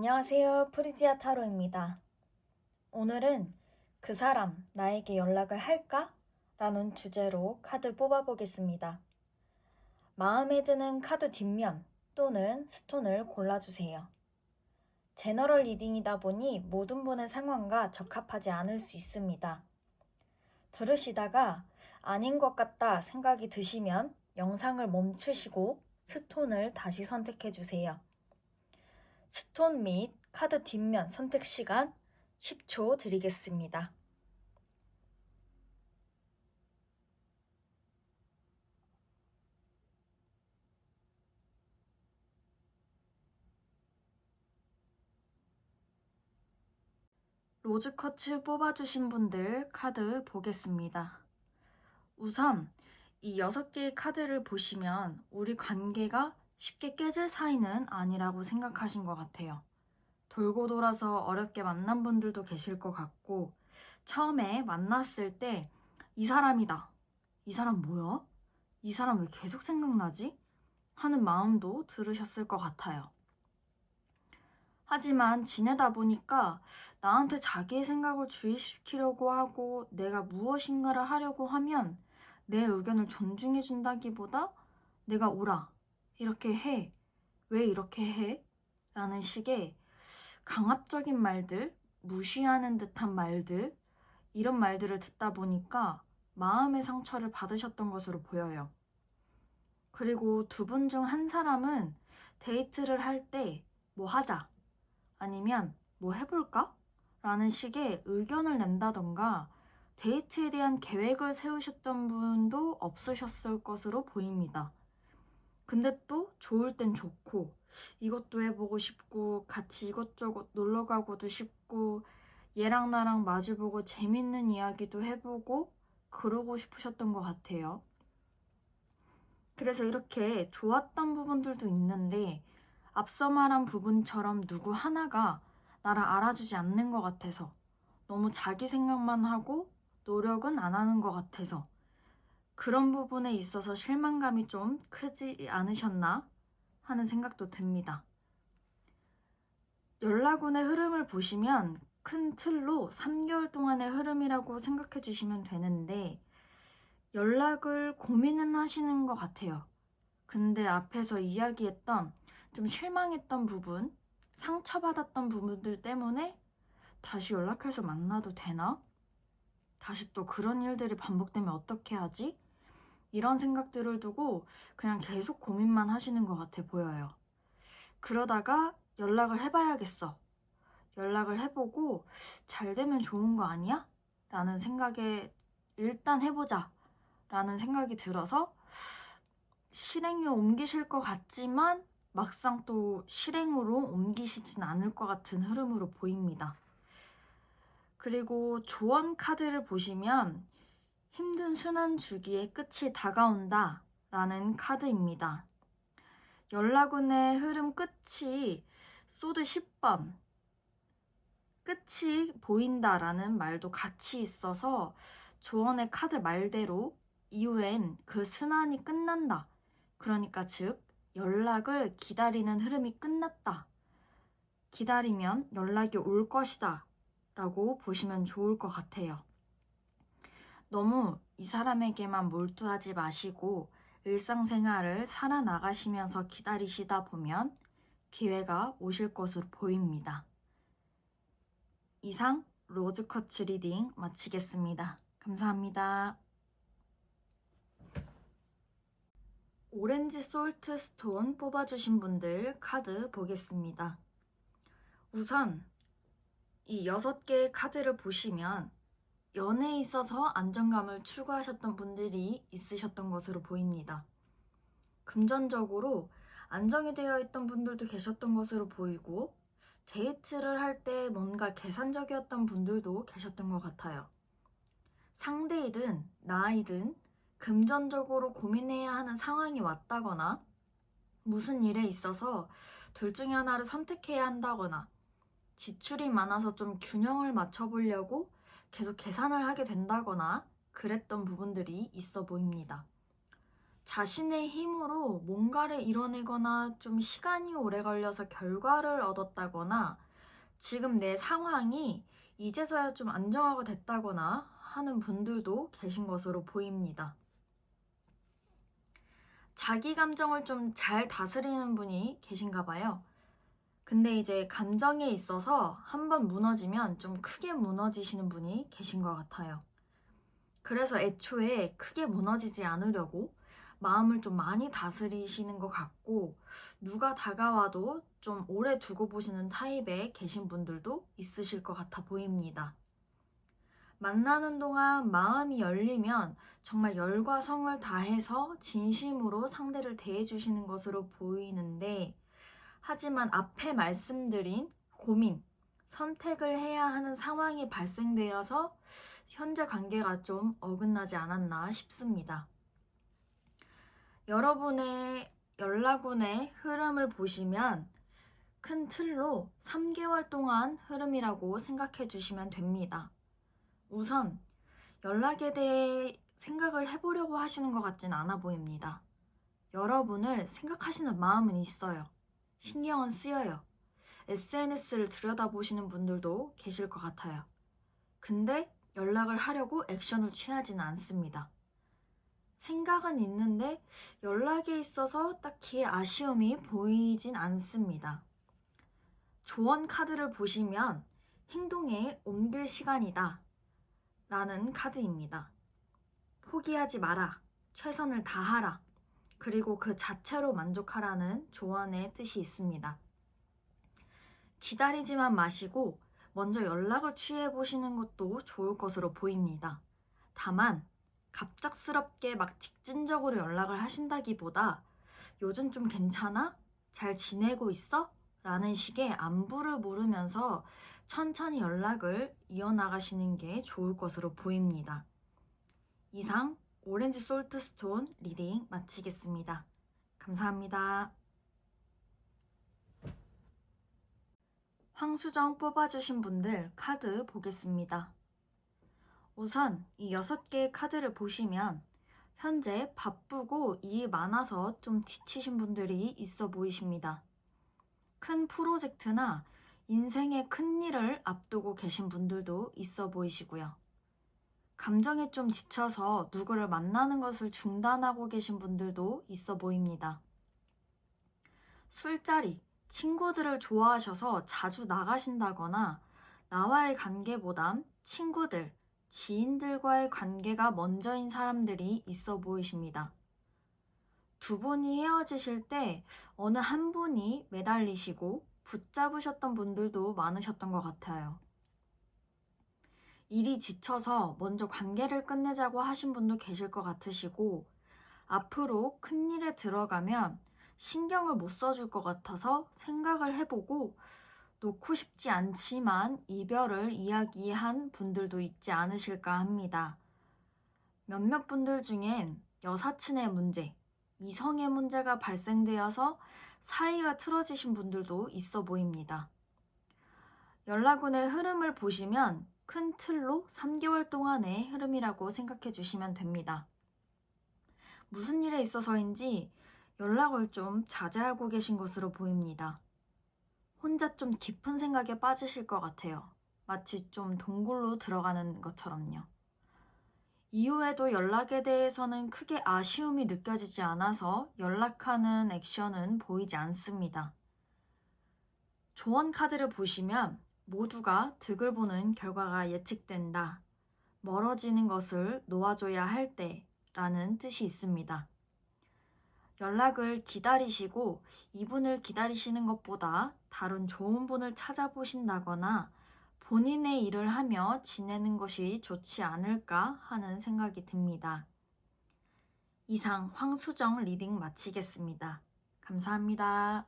안녕하세요. 프리지아 타로입니다. 오늘은 그 사람 나에게 연락을 할까? 라는 주제로 카드 뽑아보겠습니다. 마음에 드는 카드 뒷면 또는 스톤을 골라주세요. 제너럴 리딩이다 보니 모든 분의 상황과 적합하지 않을 수 있습니다. 들으시다가 아닌 것 같다 생각이 드시면 영상을 멈추시고 스톤을 다시 선택해주세요. 스톤 및 카드 뒷면 선택 시간 10초 드리겠습니다. 로즈커츠 뽑아주신 분들 카드 보겠습니다. 우선 이 6개의 카드를 보시면 우리 관계가 쉽게 깨질 사이는 아니라고 생각하신 것 같아요. 돌고 돌아서 어렵게 만난 분들도 계실 것 같고, 처음에 만났을 때 이 사람이다. 이 사람 뭐야? 이 사람 왜 계속 생각나지? 하는 마음도 들으셨을 것 같아요. 하지만 지내다 보니까 나한테 자기의 생각을 주입시키려고 하고 내가 무엇인가를 하려고 하면 내 의견을 존중해 준다기보다 내가 오라, 이렇게 해, 왜 이렇게 해? 라는 식의 강압적인 말들, 무시하는 듯한 말들, 이런 말들을 듣다 보니까 마음의 상처를 받으셨던 것으로 보여요. 그리고 두 분 중 한 사람은 데이트를 할 때 뭐 하자, 아니면 뭐 해볼까? 라는 식의 의견을 낸다던가 데이트에 대한 계획을 세우셨던 분도 없으셨을 것으로 보입니다. 근데 또 좋을 땐 좋고 이것도 해보고 싶고 같이 이것저것 놀러 가고도 싶고 얘랑 나랑 마주보고 재밌는 이야기도 해보고 그러고 싶으셨던 것 같아요. 그래서 이렇게 좋았던 부분들도 있는데 앞서 말한 부분처럼 누구 하나가 나를 알아주지 않는 것 같아서, 너무 자기 생각만 하고 노력은 안 하는 것 같아서 그런 부분에 있어서 실망감이 좀 크지 않으셨나 하는 생각도 듭니다. 연락운의 흐름을 보시면 큰 틀로 3개월 동안의 흐름이라고 생각해 주시면 되는데, 연락을 고민은 하시는 것 같아요. 근데 앞에서 이야기했던 좀 실망했던 부분, 상처받았던 부분들 때문에 다시 연락해서 만나도 되나? 다시 또 그런 일들이 반복되면 어떻게 하지? 이런 생각들을 두고 그냥 계속 고민만 하시는 것 같아 보여요. 그러다가 연락을 해봐야겠어. 연락을 해보고 잘 되면 좋은 거 아니야? 라는 생각에 일단 해보자 라는 생각이 들어서 실행에 옮기실 것 같지만 막상 또 실행으로 옮기시진 않을 것 같은 흐름으로 보입니다. 그리고 조언 카드를 보시면 힘든 순환 주기의 끝이 다가온다 라는 카드입니다. 연락운의 흐름 끝이 소드 10번, 끝이 보인다라는 말도 같이 있어서 조언의 카드 말대로 이후엔 그 순환이 끝난다. 그러니까 즉 연락을 기다리는 흐름이 끝났다. 기다리면 연락이 올 것이다 라고 보시면 좋을 것 같아요. 너무 이 사람에게만 몰두하지 마시고 일상생활을 살아나가시면서 기다리시다 보면 기회가 오실 것으로 보입니다. 이상 로즈커츠 리딩 마치겠습니다. 감사합니다. 오렌지 솔트 스톤 뽑아주신 분들 카드 보겠습니다. 우선 이 6개의 카드를 보시면 연애에 있어서 안정감을 추구하셨던 분들이 있으셨던 것으로 보입니다. 금전적으로 안정이 되어 있던 분들도 계셨던 것으로 보이고, 데이트를 할 때 뭔가 계산적이었던 분들도 계셨던 것 같아요. 상대이든 나이든 금전적으로 고민해야 하는 상황이 왔다거나 무슨 일에 있어서 둘 중에 하나를 선택해야 한다거나 지출이 많아서 좀 균형을 맞춰보려고 계속 계산을 하게 된다거나 그랬던 부분들이 있어 보입니다. 자신의 힘으로 뭔가를 이뤄내거나 좀 시간이 오래 걸려서 결과를 얻었다거나 지금 내 상황이 이제서야 좀 안정화가 됐다거나 하는 분들도 계신 것으로 보입니다. 자기 감정을 좀 잘 다스리는 분이 계신가 봐요. 근데 이제 감정에 있어서 한번 무너지면 좀 크게 무너지시는 분이 계신 것 같아요. 그래서 애초에 크게 무너지지 않으려고 마음을 좀 많이 다스리시는 것 같고, 누가 다가와도 좀 오래 두고 보시는 타입에 계신 분들도 있으실 것 같아 보입니다. 만나는 동안 마음이 열리면 정말 열과 성을 다해서 진심으로 상대를 대해주시는 것으로 보이는데, 하지만 앞에 말씀드린 고민, 선택을 해야 하는 상황이 발생되어서 현재 관계가 좀 어긋나지 않았나 싶습니다. 여러분의 연락운의 흐름을 보시면 큰 틀로 3개월 동안 흐름이라고 생각해 주시면 됩니다. 우선 연락에 대해 생각을 해보려고 하시는 것 같진 않아 보입니다. 여러분을 생각하시는 마음은 있어요. 신경은 쓰여요. SNS를 들여다보시는 분들도 계실 것 같아요. 근데 연락을 하려고 액션을 취하지는 않습니다. 생각은 있는데 연락에 있어서 딱히 아쉬움이 보이진 않습니다. 조언 카드를 보시면 행동에 옮길 시간이다 라는 카드입니다. 포기하지 마라, 최선을 다하라, 그리고 그 자체로 만족하라는 조언의 뜻이 있습니다. 기다리지만 마시고 먼저 연락을 취해 보시는 것도 좋을 것으로 보입니다. 다만 갑작스럽게 막 직진적으로 연락을 하신다기보다 요즘 좀 괜찮아? 잘 지내고 있어? 라는 식의 안부를 물으면서 천천히 연락을 이어나가시는 게 좋을 것으로 보입니다. 이상 오렌지 솔트스톤 리딩 마치겠습니다. 감사합니다. 황수정 뽑아주신 분들 카드 보겠습니다. 우선 이 6개의 카드를 보시면 현재 바쁘고 일이 많아서 좀 지치신 분들이 있어 보이십니다. 큰 프로젝트나 인생의 큰 일을 앞두고 계신 분들도 있어 보이시고요. 감정에 좀 지쳐서 누구를 만나는 것을 중단하고 계신 분들도 있어 보입니다. 술자리, 친구들을 좋아하셔서 자주 나가신다거나 나와의 관계보단 친구들, 지인들과의 관계가 먼저인 사람들이 있어 보이십니다. 두 분이 헤어지실 때 어느 한 분이 매달리시고 붙잡으셨던 분들도 많으셨던 것 같아요. 일이 지쳐서 먼저 관계를 끝내자고 하신 분도 계실 것 같으시고, 앞으로 큰 일에 들어가면 신경을 못 써줄 것 같아서 생각을 해보고 놓고 싶지 않지만 이별을 이야기한 분들도 있지 않으실까 합니다. 몇몇 분들 중엔 여사친의 문제, 이성의 문제가 발생되어서 사이가 틀어지신 분들도 있어 보입니다. 연락운의 흐름을 보시면 큰 틀로 3개월 동안의 흐름이라고 생각해 주시면 됩니다. 무슨 일에 있어서인지 연락을 좀 자제하고 계신 것으로 보입니다. 혼자 좀 깊은 생각에 빠지실 것 같아요. 마치 좀 동굴로 들어가는 것처럼요. 이후에도 연락에 대해서는 크게 아쉬움이 느껴지지 않아서 연락하는 액션은 보이지 않습니다. 조언 카드를 보시면 모두가 득을 보는 결과가 예측된다. 멀어지는 것을 놓아줘야 할 때 라는 뜻이 있습니다. 연락을 기다리시고 이분을 기다리시는 것보다 다른 좋은 분을 찾아보신다거나 본인의 일을 하며 지내는 것이 좋지 않을까 하는 생각이 듭니다. 이상 황수정 리딩 마치겠습니다. 감사합니다.